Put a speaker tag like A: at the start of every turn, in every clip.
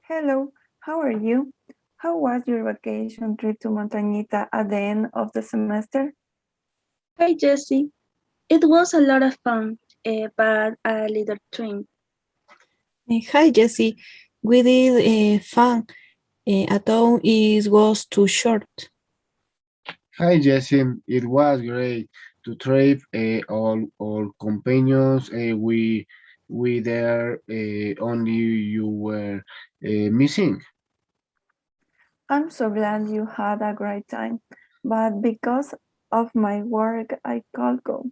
A: Hello, how are you? How was your vacation trip to Montañita at the end of the semester?
B: Hi Jessie, it was a lot of fun, but a little trim.
C: Hi, Jessie. We did fun. I thought it was too short.
D: Hi Jesse, it was great to trip all companions. We there only you were missing.
A: I'm so glad you had a great time, but because of my work, I can't go.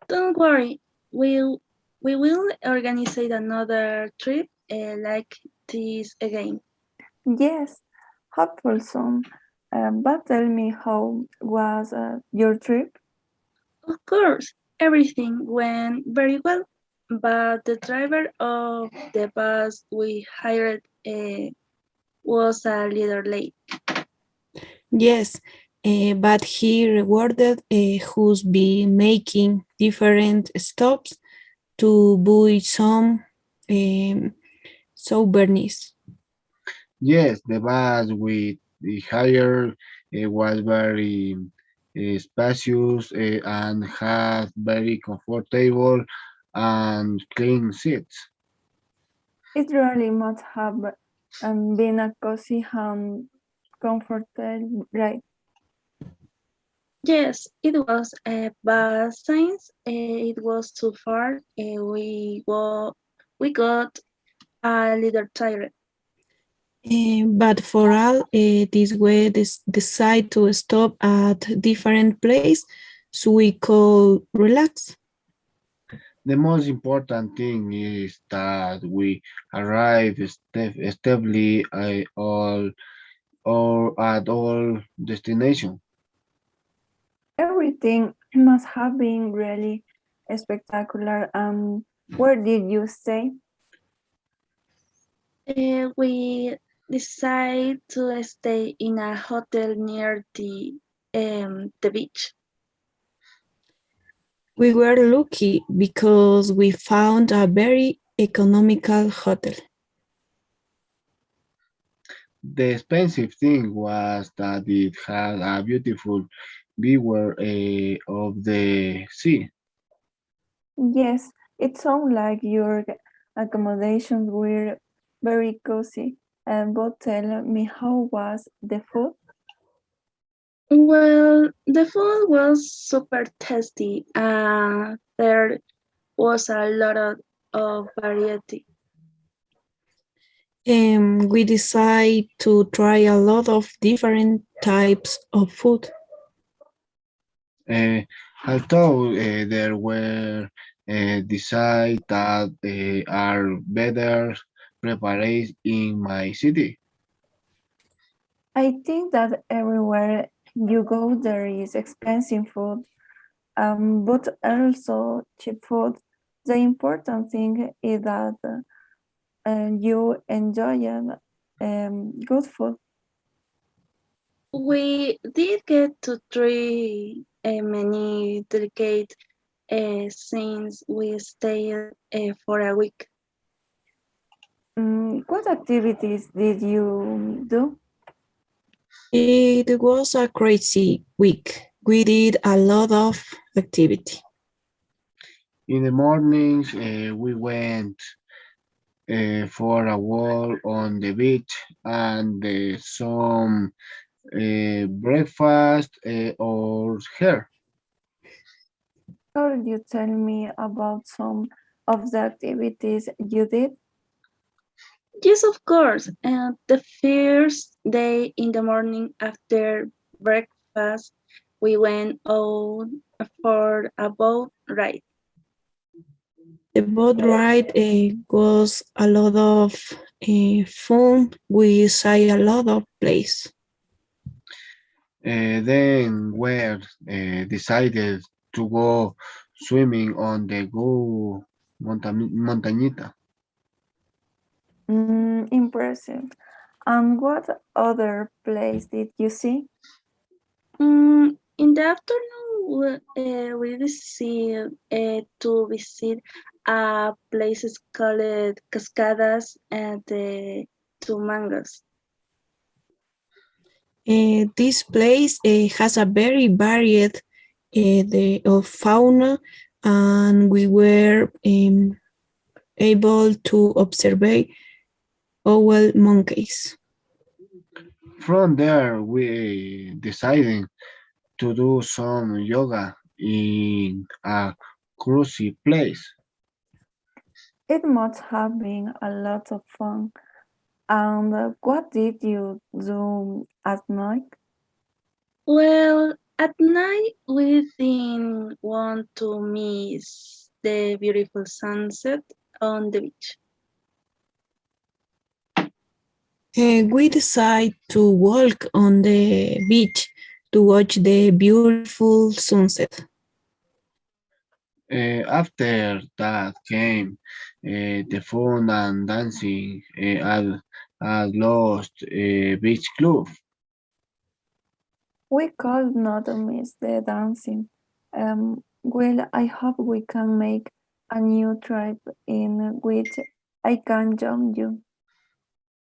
B: Don't worry, we will organize another trip like this again.
A: Yes, hopeful soon. But tell me, how was your trip?
B: Of course, everything went very well, but the driver of the bus we hired was a little late.
C: Yes, but he rewarded who's be making different stops to buy some um, souvenirs.
D: Yes, the bus we hired was very spacious and had very comfortable and clean seats.
A: It really must have been a cozy and comfortable ride.
B: Yes, it was, but since it was too far, we got a little tired.
C: But for all this way, decide to stop at different place so we could relax.
D: The most important thing is that we arrive stably or at all destination.
A: Everything must have been really spectacular. Where did you stay?
B: We decided to stay in a hotel near the beach.
C: We were lucky because we found a very economical hotel.
D: The expensive thing was that it had a beautiful view of the sea.
A: Yes, it sounds like your accommodations were very cozy. But tell me, how was the food?
B: Well, the food was super tasty. There was a lot of variety.
C: We decided to try a lot of different types of food.
D: Uh, Although there were decide that are better prepared in my city.
A: I think that everywhere you go, there is expensive food, but also cheap food. The important thing is that you enjoy good food.
B: We did get to try many delicate since we stayed for a week.
A: What activities did you do?
C: It was a crazy week. We did a lot of activity.
D: In the mornings, we went for a walk on the beach and some breakfast or hair.
A: Could you tell me about some of the activities you did?
B: Yes, of course. The first day in the morning after breakfast, we went out for a boat ride.
C: The boat ride was a lot of fun. We saw a lot of places.
D: Then we decided to go swimming on the montañita.
A: Impressive. And what other place did you see?
B: In the afternoon, we decided to visit places called Cascadas and the Two Mangas.
C: This place has a very varied of fauna, and we were able to observe owl monkeys.
D: From there, we decided to do some yoga in a cruisy place.
A: It must have been a lot of fun. And what did you do at night?
B: Well, at night we didn't want to miss the beautiful sunset on the beach.
C: We decided to walk on the beach to watch the beautiful sunset.
D: After that came the fun and dancing at Lost Beach Club.
A: We could not miss the dancing. Well, I hope we can make a new trip in which I can join you.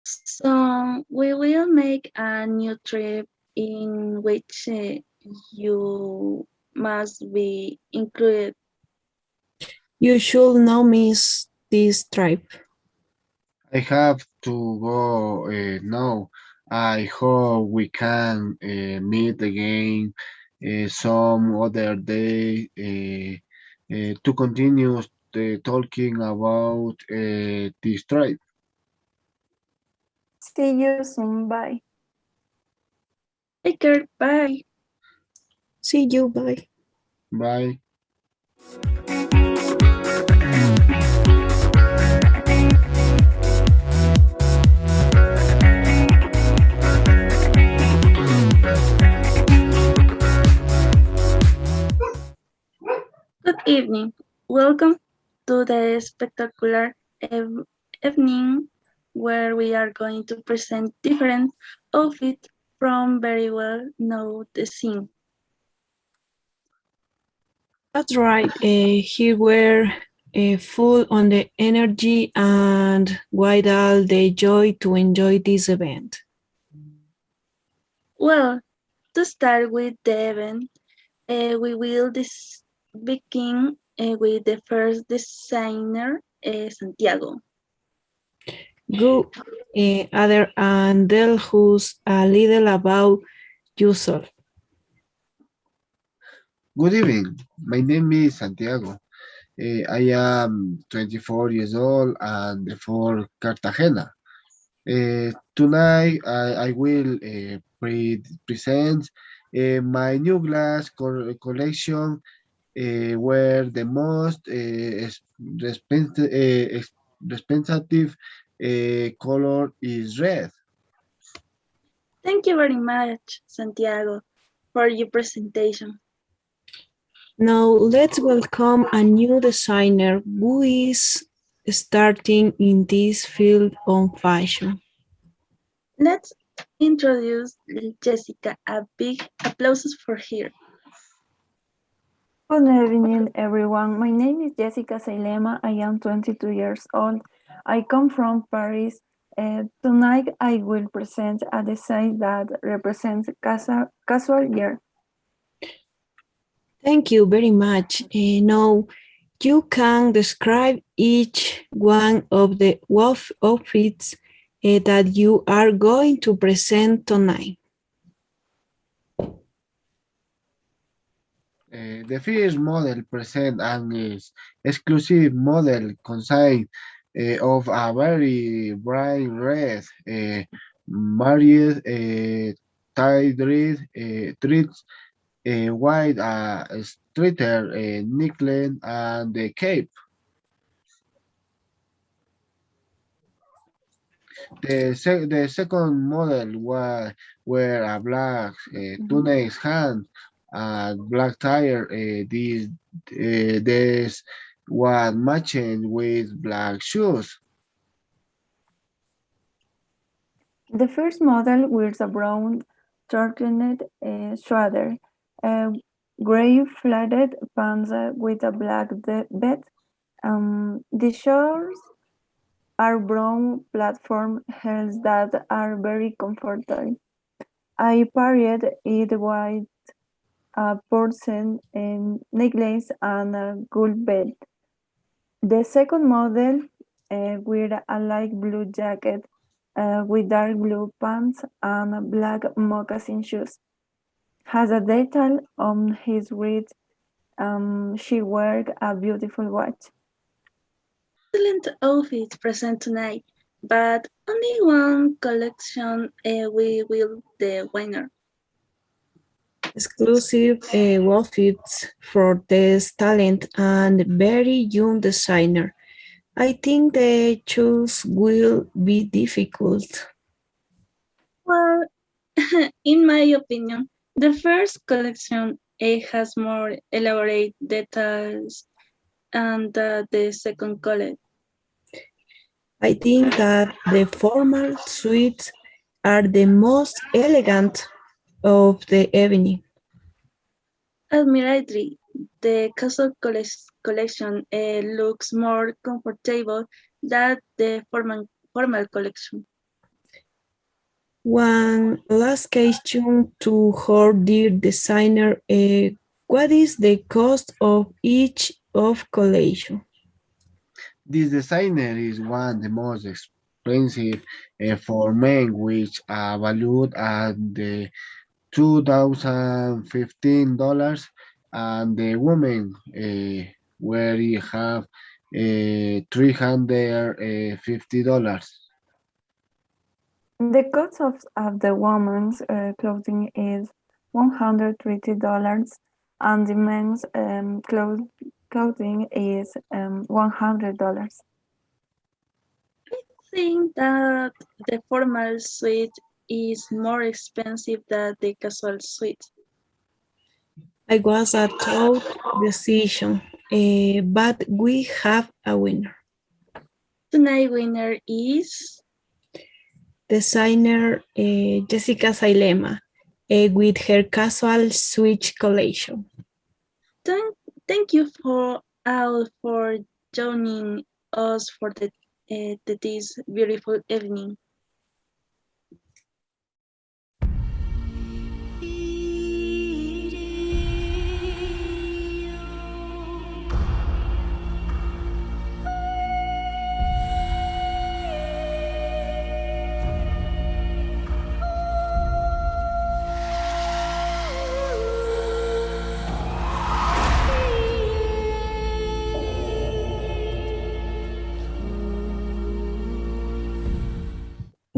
B: So we will make a new trip in which you must be included.
C: You should not miss this trip.
D: I have to go now. I hope we can meet again some other day to continue talking about this trip.
A: See you soon. Bye.
B: Take care. Bye.
C: See you, bye.
D: Bye.
B: Good evening. Welcome to the spectacular evening where we are going to present different outfits from very well known the scene.
C: That's right. Here we're full on the energy and with all the joy to enjoy this event.
B: Well, to start with the event, we will begin with the first designer, Santiago.
C: Go other and tell us a little about yourself.
D: Good evening. My name is Santiago. I am 24 years old and for Cartagena. Tonight I will present my new glass collection where the most representative color is red.
B: Thank you very much, Santiago, for your presentation.
C: Now let's welcome a new designer who is starting in this field on fashion.
B: Let's introduce Jessica. A big applause for her.
A: Good evening, everyone. My name is Jessica Sailema. I am 22 years old. I come from Paris. Tonight, I will present a design that represents casual wear.
C: Thank you very much. Now you can describe each one of the outfits that you are going to present tonight.
D: The first model present an exclusive model consist of a very bright red married threads, white straighter neckline, and the cape. The second model was were a black tunic hand and black tire. This was matching with black shoes.
A: The first model wears a brown shortened sweater, gray flatted pants with a black belt, The shores are brown platform hills that are very comfortable. I paired it with a porcelain necklace and a gold belt. The second model, with a light blue jacket with dark blue pants and black moccasin shoes, has a detail on his wrist. She wears a beautiful watch.
B: Excellent outfits present tonight, but only one collection we will the winner.
C: Exclusive outfits for this talent and very young designer. I think the choice will be difficult.
B: Well, in my opinion, the first collection has more elaborate details and the second collection.
C: I think that the formal suites are the most elegant of the evening.
B: Admirately, the casual collection looks more comfortable than the formal collection.
C: One last question to our dear designer. What is the cost of each of collection?
D: This designer is one of the most expensive for men, which are valued at the $2015, and the women where you have $350.
A: The cost of the woman's clothing is $130 and the men's clothing is $100.
B: I think that the formal suite is more expensive than the casual suite.
C: I was a tough decision, but we have a winner.
B: Tonight winner is
C: Designer Jessica Sailema with her casual switch collection.
B: thank, thank you for all for joining us for this beautiful evening.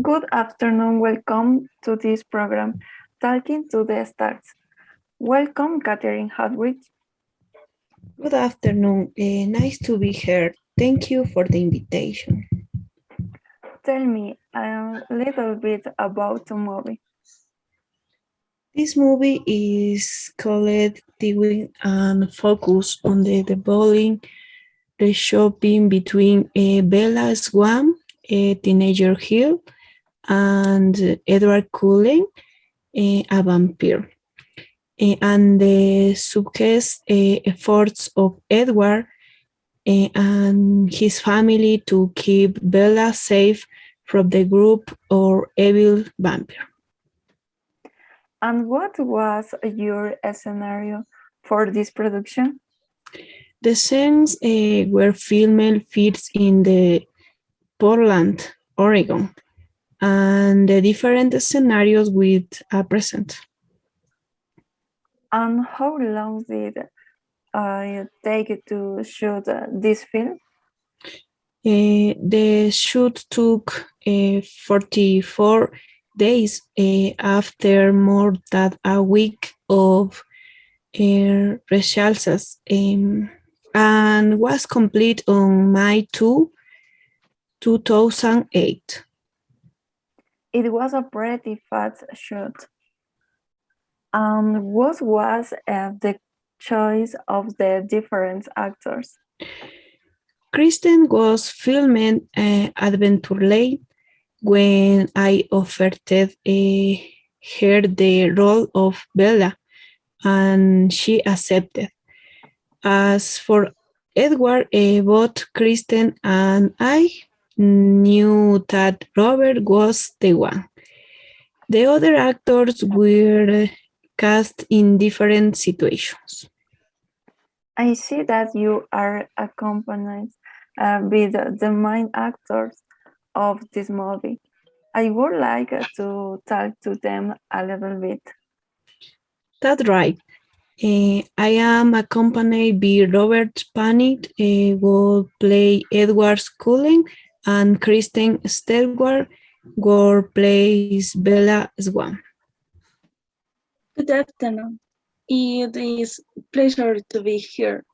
A: Good afternoon, welcome to this program, Talking to the Stars. Welcome, Catherine Hadwig.
C: Good afternoon. Nice to be here. Thank you for the invitation.
A: Tell me a little bit about the movie.
C: This movie is called Dealing and focus on the developing the shopping between Bella Swan, a teenager Hill, and Edward Cullen, a vampire, and the success efforts of Edward and his family to keep Bella safe from the group or evil vampire.
A: And what was your scenario for this production?
C: The scenes were filmed fits in the Portland, Oregon, and the different scenarios with a present.
A: And how long did it take to shoot this film?
C: The shoot took 44 days after more than a week of rehearsals and was complete on May 2, 2008.
A: It was a pretty fast shoot. And what was the choice of the different actors?
C: Kristen was filming Adventure Lane when I offered her the role of Bella, and she accepted. As for Edward, both Kristen and I knew that Robert was the one. The other actors were cast in different situations.
A: I see that you are accompanied with the main actors of this movie. I would like to talk to them a little bit.
C: That's right. I am accompanied by Robert Panic, who play Edward Cullen, and Kristen Stewart, who plays Bella Swan.
B: Good afternoon. It is pleasure to be here.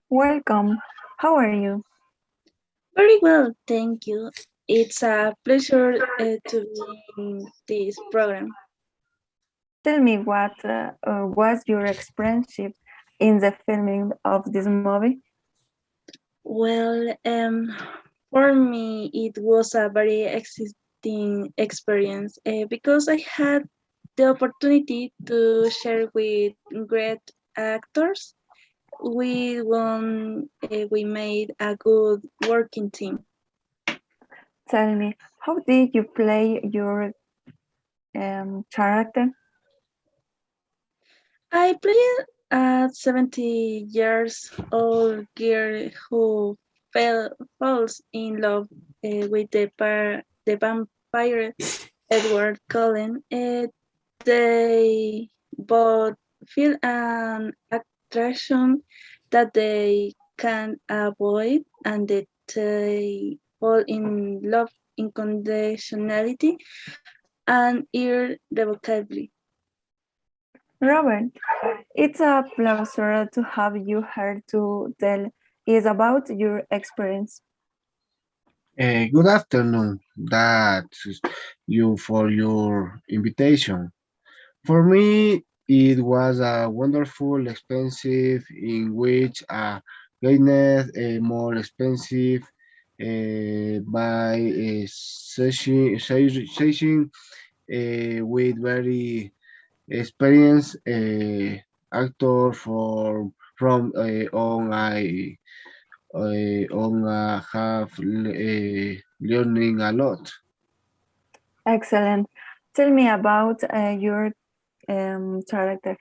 A: Welcome. How are you?
B: Very well, thank you. It's a pleasure to be in this program.
A: Tell me what was your experience in the filming of this movie?
B: Well, for me, it was a very exciting experience because I had the opportunity to share with great actors. We made a good working team.
A: Tell me, how did you play your character?
B: I played a 70 years old girl who falls in love with the vampire Edward Cullen. They both feel an attraction that they can't avoid, and that they fall in love unconditionality and irrevocably.
A: Robert, it's a pleasure to have you here to tell us about your experience.
D: Good afternoon. That's you for your invitation. For me, it was a wonderful, expensive, in which gained a more expensive by session with very experienced actor from on have learning a lot.
A: Excellent. Tell me about your character.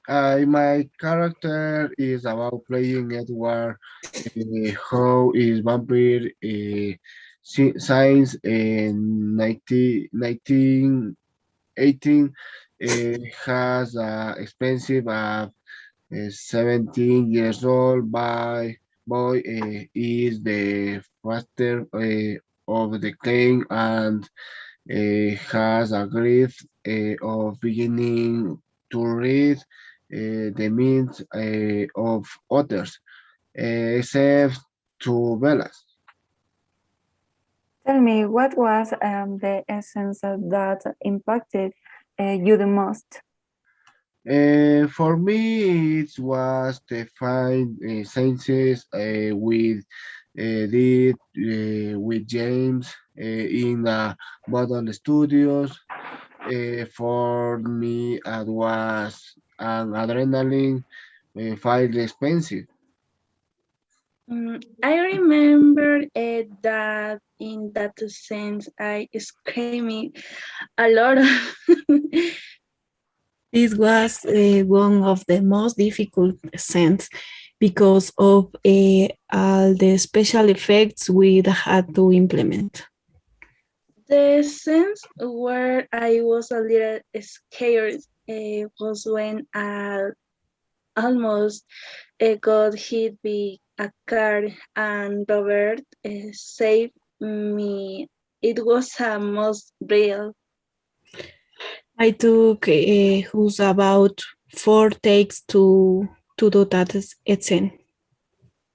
D: My character is about playing Edward, how is vampire science in 1918 has expensive 17 years old boy is the faster of the clan and has agreed of beginning to read the minds of others, except to Bellas.
A: Tell me, what was the essence that impacted you the most?
D: For me, it was the fine sciences with James in Bottle Studios. For me, it was an adrenaline file expensive.
B: I remember that in that sense I screamed a lot.
C: This was one of the most difficult scenes because of all the special effects we had to implement.
B: The sense where I was a little scared was when I almost got hit by a car and Robert saved me. It was a most real.
C: I took who's about 4 takes to do that scene.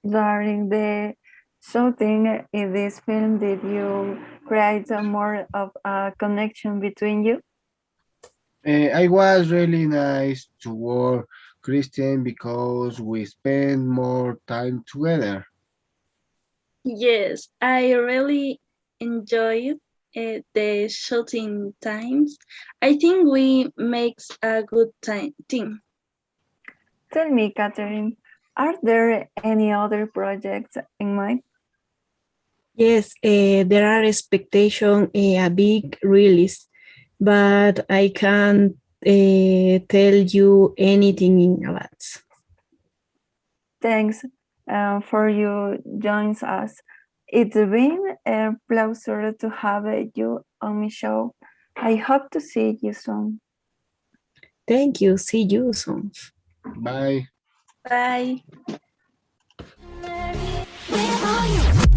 A: During the shooting in this film, did you create more of a connection between you?
D: I was really nice to work Christian because we spend more time together.
B: Yes, I really enjoyed the shooting times. I think we makes a good team.
A: Tell me, Catherine, Are there any other projects in mind?
C: Yes, there are expectation a big release, but I can't tell you anything in advance.
A: Thanks for you joins us. It's been a pleasure to have you on my show. I hope to see you soon.
C: Thank you. See you soon.
D: Bye.
B: Bye.
E: Where are you?